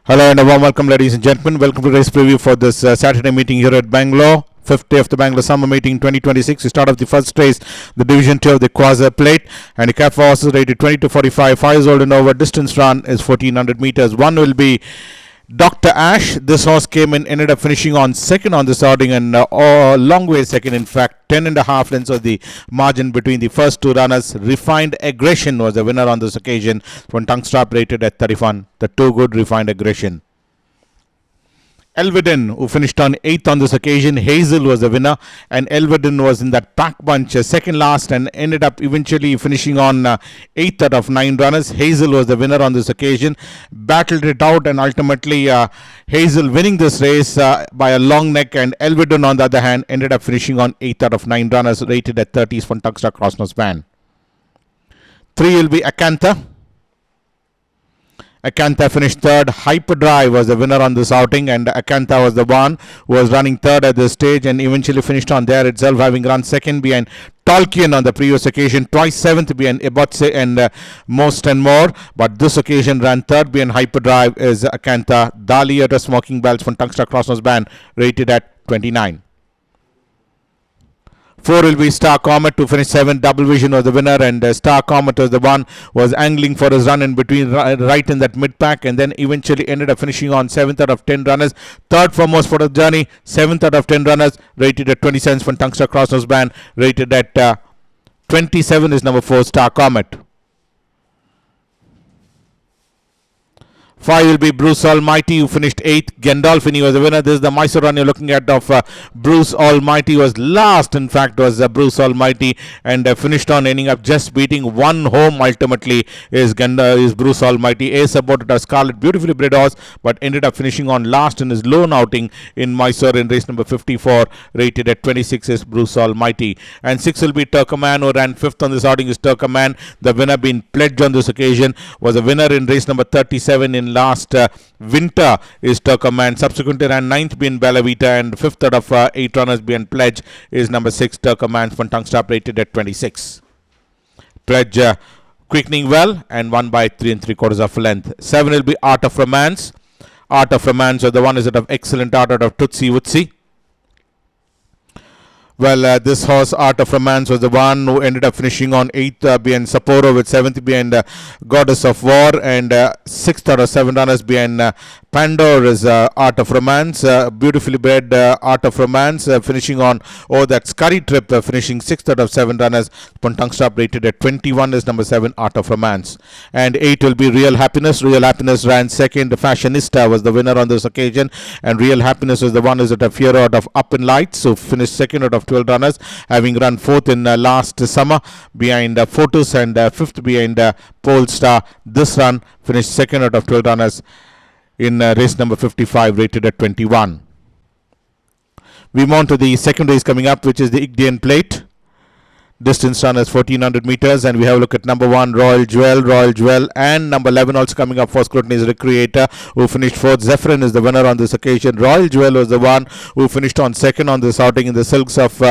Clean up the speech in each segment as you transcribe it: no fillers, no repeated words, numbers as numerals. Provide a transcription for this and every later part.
Hello and a warm welcome, ladies and gentlemen. Welcome to race preview for this Saturday meeting here at Bangalore. Fifth day of the Bangalore Summer Meeting 2026. We start off the first race, the Div-II of the Quasar Plate, and the cap for horses rated 20 to 45. 5 years old and over. Distance run is 1400 meters. One will be Dr. Ash. This horse came in, ended up finishing on second on this outing, and a long way second. In fact, 10.5 lengths of the margin between the first two runners. Refined Aggression was the winner on this occasion. One tongue strap rated at 31. The too good Refined Aggression. Elvedon, who finished on 8th on this occasion. Hazel was the winner, and Elvedon was in that pack bunch, second last, and ended up eventually finishing on 8th out of 9 runners. Hazel was the winner on this occasion, battled it out, and ultimately Hazel winning this race by a long neck, and Elvedon on the other hand ended up finishing on 8th out of 9 runners, rated at 30s for Tuxtra Crossnose Band. 3 will be Acantha. Acantha finished third. Hyperdrive was the winner on this outing, and Acantha was the one who was running third at this stage and eventually finished on there itself, having run second behind Tolkien on the previous occasion, twice seventh behind Ebotse and Most and More, but this occasion ran third behind Hyperdrive is Acantha. Dali at a Smoking Bells from Tuxtra Crossnose Band, rated at 29. 4 will be Star Comet to finish 7th. Double Vision was the winner, and Star Comet was the one was angling for his run in between, right in that mid pack, and then eventually ended up finishing on 7th out of 10 runners. Third foremost for the journey, 7th out of 10 runners, rated at 20 cents from Tuxtra Crossnose Band, rated at 27 is number 4 Star Comet. 5 will be Bruce Almighty, who finished 8th. Gandolfini was the winner. This is the Mysore run you're looking at of Bruce Almighty. Was last, in fact, was Bruce Almighty, and finished on ending up just beating one home ultimately is Bruce Almighty. A supported a Scarlet, beautifully bred horse, but ended up finishing on last in his lone outing in Mysore in race number 54, rated at 26 is Bruce Almighty. And 6 will be Turkoman, who ran 5th on this outing is Turkoman. The winner being Pledge on this occasion, was a winner in race number 37 in last winter is Turkoman. Subsequently ran 9th being Bellavita, and 5th out of 8 runners being Pledge is number 6 Turkoman from tongue strap, rated at 26. Pledge quickening well and won by 3 3/4 of a length. 7 will be Art of Romance. Art of Romance, or the one is out of Excellent Art out of Tootsie Wootsie. Well, this horse, Art of Romance, was the one who ended up finishing on 8th behind Sapporo, with 7th behind Goddess of War, and 6th out of 7 runners behind Pandore is Art of Romance. Beautifully bred Art of Romance, finishing on that Scurry Trip, finishing 6th out of 7 runners. Tongue strap rated at 21 is number 7 Art of Romance. And 8 will be Real Happiness. Real Happiness ran second. Fashionista was the winner on this occasion, and Real Happiness was the one who's at a fear out of Up in Lights, so finished second out of 12 runners, having run 4th in last summer behind Fortus, and 5th behind Polestar. This run finished second out of 12 runners in race number 55, rated at 21. We move on to the second race coming up, which is the Ich Dien Plate. Distance run is 1400 meters, and we have a look at number 1 Royal Jewel, and number 11 also coming up for scrutiny is Recreator, who finished 4th. Zephyrin is the winner on this occasion. Royal Jewel was the one who finished on second on this outing in the silks of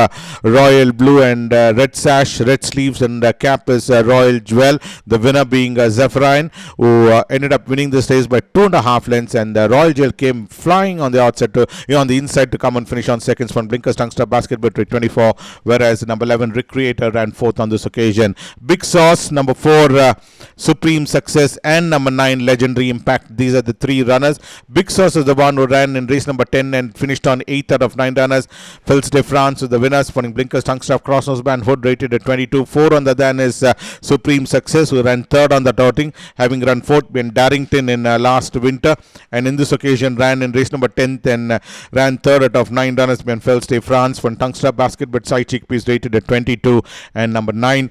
royal blue and red sash, red sleeves, and cap is Royal Jewel. The winner being Zephyrin, who ended up winning this race by 2.5 lengths, and Royal Jewel came flying on the outside on the inside to come and finish on seconds from Blinkers Tungster Basket Betway 24, whereas number 11 Recreator ran 4th on this occasion. Big Sauce, number 4 Supreme Success, and number 9 Legendary Impact. These are the 3 runners. Big Sauce is the one who ran in race number 10 and finished on 8th out of 9 runners. Fils de France is the winner, spawning Blinkers Tongue Strap Crossnose Band Hood, rated at 22. 4 on the then is Supreme Success, who ran 3rd on that outing, having run 4th in Darrington in last winter, and in this occasion ran in race number 10th and ran 3rd out of 9 runners behind Fils de France from Tongue Strap Basket, but side chickpeas, rated at 22. And number 9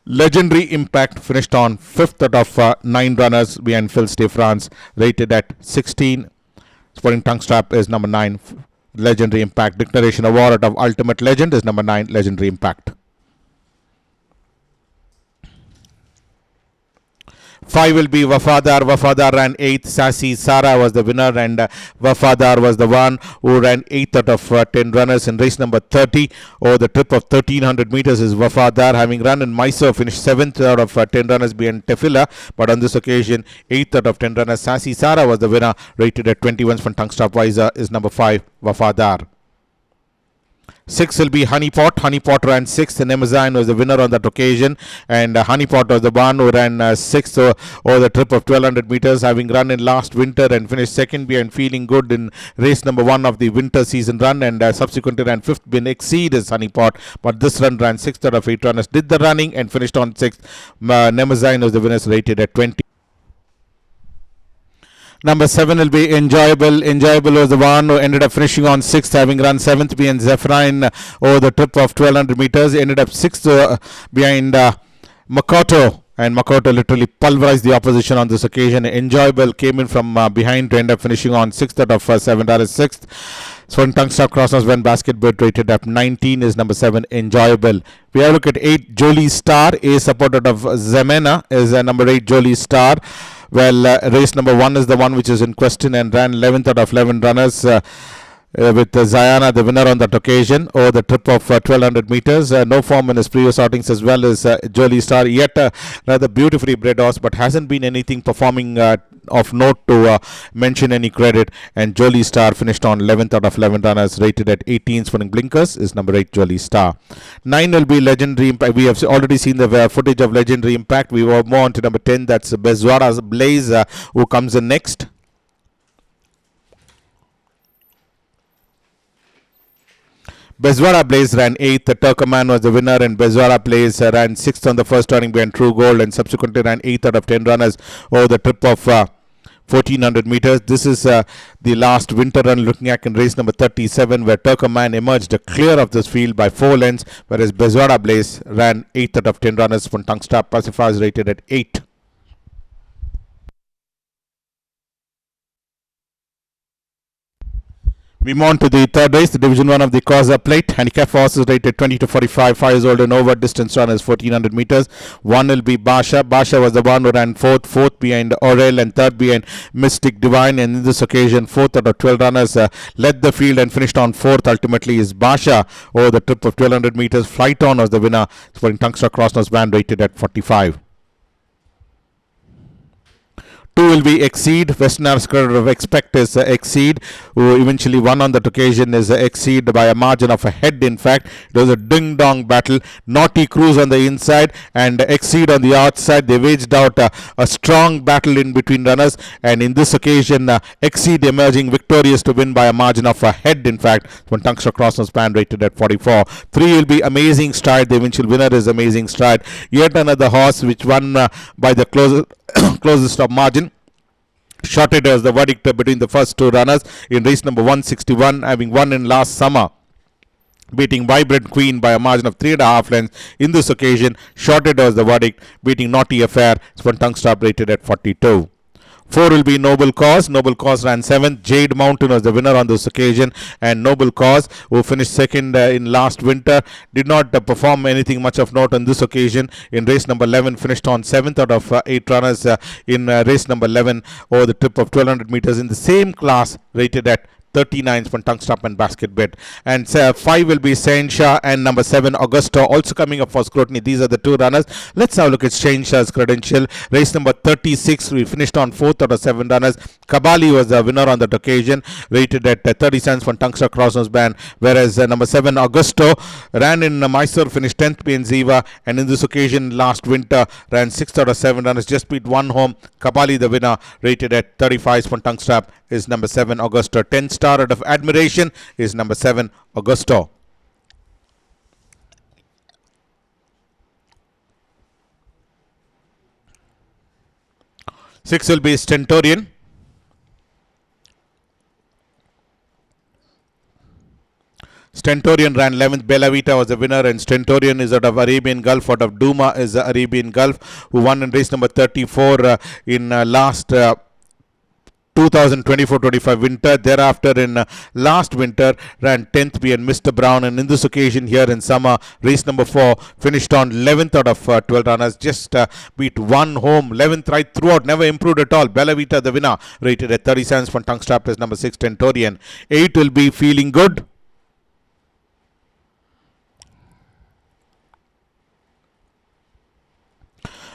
Legendary Impact finished on 5th out of 9 runners behind Fils de France, rated at 16. Sporting Tongue Strap is number 9 Legendary Impact. Declaration of War out of Ultimate Legend is number 9 Legendary Impact. 5 will be Wafadar. Wafadar ran 8th. Sassy Sara was the winner, and Wafadar was the one who ran 8th out of 10 runners in race number 30. Over the trip of 1300 meters is Wafadar, having run in Mysore, finished 7th out of 10 runners behind Tefila, but on this occasion 8th out of 10 runners. Sassy Sara was the winner, rated at 21 from Tungstop Wiser, is number 5 Wafadar. 6 will be Honeypot. Honeypot ran 6th. Nemazine was the winner on that occasion, and Honeypot was the one who ran 6th over the trip of 1200 meters, having run in last winter and finished 2nd behind Feeling Good in race number 1 of the winter season run, and subsequently ran 5th behind Exceed as Honeypot, but this run ran 6th out of 8 runners, did the running and finished on 6th. Nemazine was the winner, rated at 20. Number 7 will be Enjoyable. Enjoyable was the one who ended up finishing on 6th, having run 7th behind Zephyrin over the trip of 1200 meters. He ended up 6th behind Makoto, and Makoto literally pulverized the opposition on this occasion. Enjoyable came in from behind to end up finishing on 6th out of 7. That is 6th. So in Tungstop Crossers, when basket bid rated up 19 is number 7 Enjoyable. We have a look at 8 Jolie Star. A supported of Zemena is number 8 Jolie Star. Well, race number 1 is the one which is in question, and ran 11th out of 11 runners with Zayana the winner on that occasion over the trip of 1200 meters. No form in his previous outings, as well as Jolie Star, yet rather beautifully bred horse, but hasn't been anything performing of note to mention any credit, and Jolie Star finished on 11th out of 11 runners, rated at 18 spinning blinkers, is number 8 Jolie Star. 9 will be Legendary Impact. We have already seen the footage of Legendary Impact. We will move on to number 10, that's Bezwara's Blaze, who comes in next. Bezwara Blaze ran 8th. The Turkoman was the winner, and Bezwara Blaze ran 6th on the first turning behind True Gold, and subsequently ran 8th out of 10 runners over the trip of 1400 meters. This is the last winter run looking at in race number 37, where Turkoman emerged clear of this field by 4 lengths, whereas Bezwara Blaze ran 8th out of 10 runners from Tungstar Pacifiers, rated at 8. We move on to the third race, the Division 1 of the Quasar Plate. Handicap horses rated 20 to 45, 5 years old and over. Distance run is 1400 meters. 1 will be Basha. Basha was the one who ran 4th behind Orel, and 3rd behind Mystic Divine. And in this occasion, 4th out of 12 runners led the field and finished on 4th. Ultimately is Basha over the trip of 1200 meters. Flight On was the winner, scoring Tungstar Crossnose band, rated at 45. 2 will be Exceed. Western Arts credit of Expect is Exceed, who eventually won on that occasion, is Exceed by a margin of a head. In fact, it was a ding-dong battle. Naughty Cruise on the inside and Exceed on the outside. They waged out a strong battle in between runners, and in this occasion, Exceed emerging victorious to win by a margin of a head. In fact, when Tungstar Crossnose span rated at 44. 3 will be Amazing Stride. The eventual winner is Amazing Stride. Yet another horse which won by the closest of margin. Shorted as the verdict between the first 2 runners in race number 161, having won in last summer, beating Vibrant Queen by a margin of 3.5 lengths. In this occasion, Shorted as the verdict, beating Naughty Affair, when Tungstar rated at 42. 4 will be Noble Cause. Noble Cause ran 7th. Jade Mountain was the winner on this occasion, and Noble Cause, who finished 2nd in last winter, did not perform anything much of note on this occasion. In race number 11, finished on 7th out of 8 runners in race number 11 over the trip of 1200 meters in the same class, rated at 39 from Tungstop and Basket Bid. And 5 will be Sain Shah, and number 7 Augusto also coming up for scrutiny. These are the 2 runners. Let's have a look at Sain Shah's credential. Race number 36, we finished on 4th out of 7 runners. Kabali was the winner on that occasion, rated at 30 cents from Tungstar Crossnose band, whereas number 7 Augusto ran in Mysore, finished 10th behind Ziva, and in this occasion last winter ran 6th out of 7 runners, just beat 1 home. Kabali the winner, rated at 35 from Tungstar, is number 7 Augusto. 10 star out of admiration is number 7 Augusto. Six will be Stentorian. Stentorian ran 11th. Bella Vita was the winner, and Stentorian is out of Arabian Gulf. Out of Duma is Arabian Gulf, who won in race number 34 in last 2nd 2024-25 winter. Thereafter in last winter ran 10th behind Mr. Brown, and in this occasion here in summer, race number 4 finished on 11th out of 12 runners, just beat one home, 11th right throughout, never improved at all. Bella Vita the winner, rated at 30 cents. From tongue strap is number 6 Tentorian. 8 will be Feeling Good.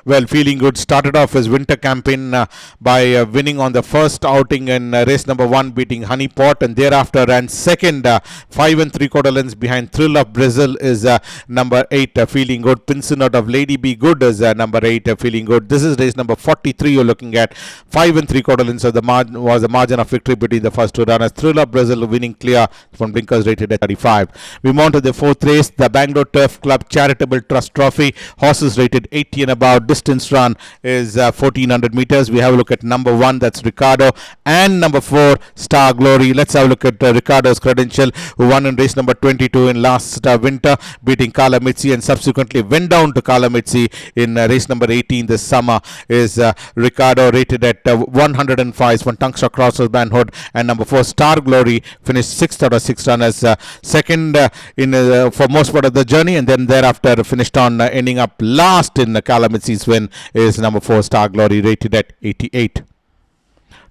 Well, Feeling Good started off his winter campaign by winning on the first outing in race number 1, beating Honey Pot, and thereafter ran second, 5 3/4 lengths behind Thrill of Brazil is number 8, Feeling Good. Pinson out of Lady Be Good is number 8, Feeling Good. This is race number 43 you're looking at. 5 3/4 lengths of the was the margin of victory between the first two runners. Thrill of Brazil winning clear from blinkers, rated at 35. We move on to the fourth race, the Bangalore Turf Club Charitable Trust Trophy. Horses rated 80 and above. Distance run is 1400 meters. We have a look at number 1, that's Ricardo, and number 4, Star Glory. Let's have a look at Ricardo's credential, who won in race number 22 in last winter, beating Kalamitsi, and subsequently went down to Kalamitsi in race number 18 this summer. Is Ricardo, rated at 105 when Tungsta crosses Banhood, and number 4, Star Glory, finished 6th out of 6 runners, second in for most part of the journey, and then thereafter finished on ending up last in Kalamitsi's win is number 4, Star Glory, rated at 88.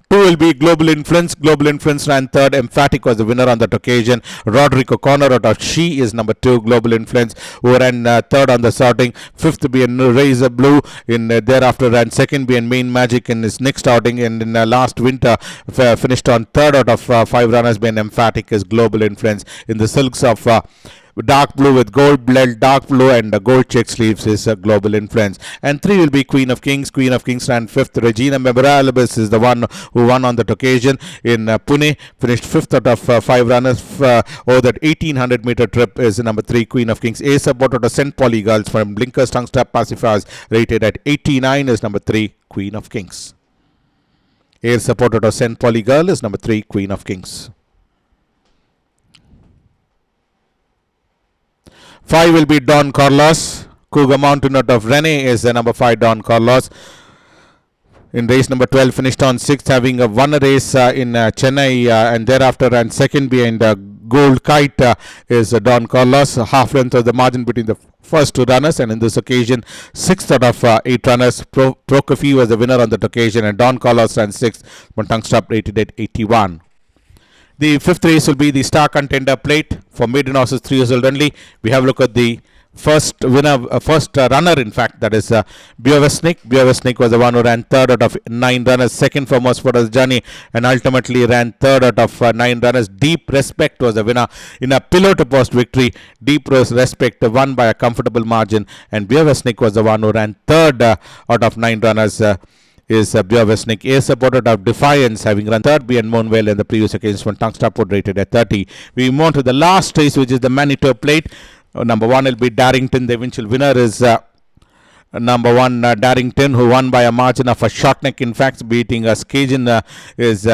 2 will be Global Influence. Global Influence ran third. Emphatic was the winner on that occasion. Roderick O'Connor out of She is number 2, Global Influence, who ran third on the sorting. 5th being Razor Blue. In thereafter ran second being Main Magic in his next outing, and in last winter finished on third out of 5 runners being Emphatic is Global Influence. In the silks of dark blue with gold blend, dark blue and gold check sleeves is Global Influence. And 3 will be Queen of Kings. Queen of Kings ran 5th. Regina Memorabilis is the one who won on that occasion in Pune, finished 5th out of 5 runners over that 1800 meter trip is number 3, Queen of Kings. A support out of St. Pauli Girls from Blinkers Tongue Strap Pacifiers, rated at 89 is number 3, Queen of Kings. Air support out of St. Pauli Girl is number 3, Queen of Kings. 5 will be Don Carlos. Cougar Mountain out of Rene is the number 5, Don Carlos. In race number 12, finished on 6th, having won a race in Chennai, and thereafter ran second behind Gold Kite is Don Carlos. Half length of the margin between the first 2 runners, and in this occasion 6th out of 8 runners. Prokofiev was the winner on that occasion, and Don Carlos ran 6th, but tongue strap rated at 81. The 5th race will be the Star Contender Plate for maiden horses 3 years old only. We have a look at the first winner, first runner, in fact, that is Biovesnik. Biovesnik was the one who ran 3rd out of 9 runners, second for most part of the journey, and ultimately ran 3rd out of 9 runners. Deep Respect was the winner in a pillow to post victory. Deep Respect won by a comfortable margin, and Biovesnik was the one who ran 3rd out of 9 runners. Is Biovesnik. A supported of Defiance, having run 3rd behind Monwell in the previous occasion when Tongue Strap rated at 30. We move on to the last race, which is the Manitou Plate. Number 1 will be Darrington. The eventual winner is number 1 Darrington, who won by a margin of a short neck. In fact, beating Skagen is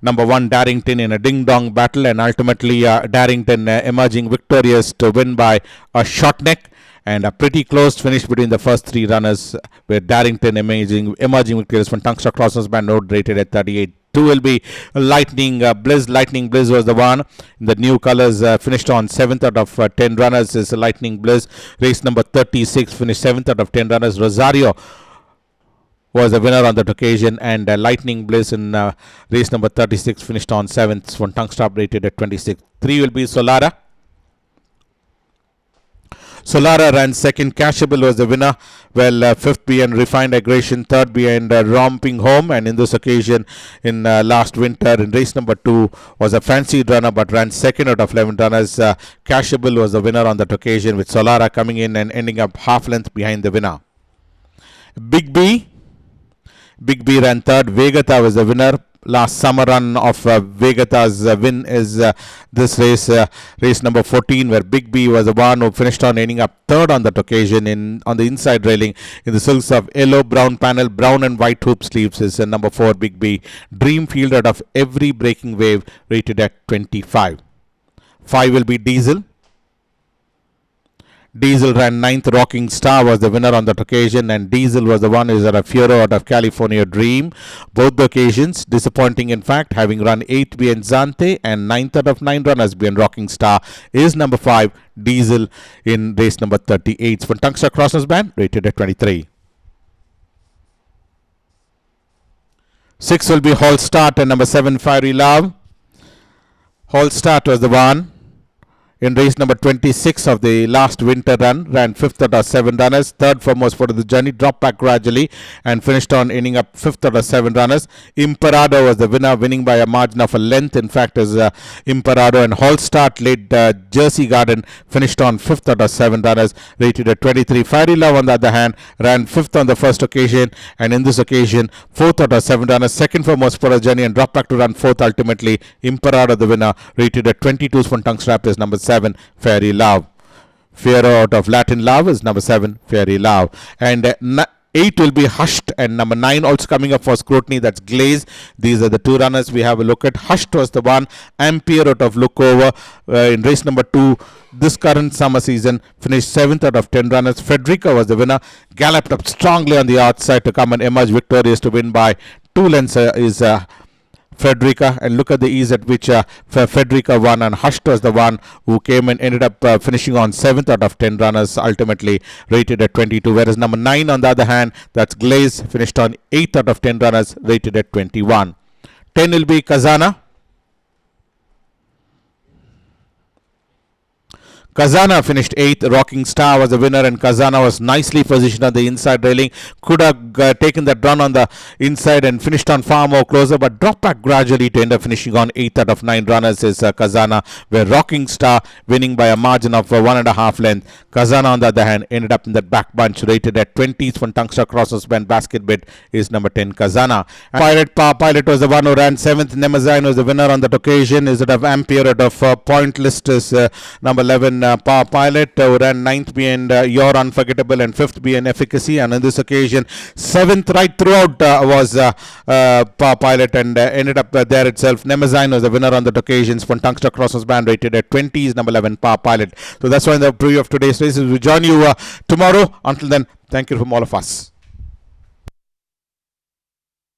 number 1 Darrington in a ding-dong battle, and ultimately Darrington emerging victorious to win by a short neck. And a pretty close finish between the first 3 runners, with Darrington emerging victorious from Tungsta Crosses Band Road, rated at 38. 2 will be Lightning Bliss. Lightning Bliss was the one in the new colors, finished on 7th out of 10 runners is Lightning Bliss. Race number 36, finished 7th out of 10 runners. Rosario was the winner on that occasion, and Lightning Bliss in race number 36 finished on 7th from Tongue Strap, rated at 26. 3 will be Solara. Solara ran 2nd. Cashable was the winner. Well, 5th behind Refined Aggression, 3rd behind Romping Home, and in this occasion in last winter in race number 2 was a fancied runner but ran 2nd out of 11 runners. Cashable was the winner on that occasion, with Solara coming in and ending up half length behind the winner. Big B ran 3rd. Vegata was the winner. Last summer run of Vegata's win is this race, race number 14, where Big B was the one who finished on ending up 3rd on that occasion on the inside railing in the silks of yellow, brown panel, brown and white hoop sleeves is number 4 Big B. Dream Field out of Every Breaking Wave, rated at 25. 5 will be Diesel. Diesel ran 9th. Rocking Star was the winner on that occasion, and Diesel was the one who is at a Fiero out of California Dream. Both the occasions disappointing, in fact, having run 8th behind Zante and 9th out of 9 runners behind Rocking Star is number 5 Diesel in race number 38. For Tungsten Crossers Band, rated at 23. 6 will be Hall Start and number 7 Fiery Love. Hall Start was the one in race number 26 of the last winter run, ran 5th out of 7 runners. Third foremost for the journey, dropped back gradually and finished on ending up 5th out of 7 runners. Imperado was the winner, winning by a margin of a length. In fact, as Imperado and Hall Start led Jersey Garden finished on 5th out of 7 runners, rated at 23. Fiery Love, on the other hand, ran 5th on the first occasion, and in this occasion 4th out of 7 runners. Second foremost for a journey and dropped back to run 4th ultimately. Imperado the winner, rated at 22. For Tungstrap is number 7 Fairy Love. Fiero out of Latin Love is number 7 Fairy Love. And 8 will be Hushed, and number 9 also coming up for scrutiny, that's Glaze. These are the 2 runners we have a look at. Hushed was the one. Ampere out of Lookover in race number 2 this current summer season, finished 7th out of 10 runners. Frederica was the winner, galloped up strongly on the outside to come and emerge victorious to win by 2 lengths is Frederica, and look at the ease at which Frederica won, and Hushed was the one who came and ended up finishing on 7th out of 10 runners, ultimately rated at 22, whereas number 9 on the other hand, that's Glaze, finished on 8th out of 10 runners, rated at 21. 10 will be Kazana. Kazana finished 8th. Rocking Star was the winner, and Kazana was nicely positioned on the inside railing. Could have taken that run on the inside and finished on far more closer, but dropped back gradually to end up finishing on 8th out of 9 runners is Kazana, where Rocking Star winning by a margin of 1.5 length. Kazana, on the other hand, ended up in that back bunch, rated at 20th. When Tungsten Crossers Band basket bid is number 10 Kazana. Pilot was the one who ran 7th. Nemazine was the winner on that occasion. Is it of Ampere out of Point List is number 11. Power Pilot who ran 9th behind Your Unforgettable and 5th behind Efficacy, and on this occasion 7th right throughout was Power Pilot, and ended up there itself. Nemazine was the winner on that occasion. For Tungsten Crossers Band, rated at 20 is number 11 Power Pilot. So that's why in the preview of today's races we join you tomorrow. Until then, thank you from all of us.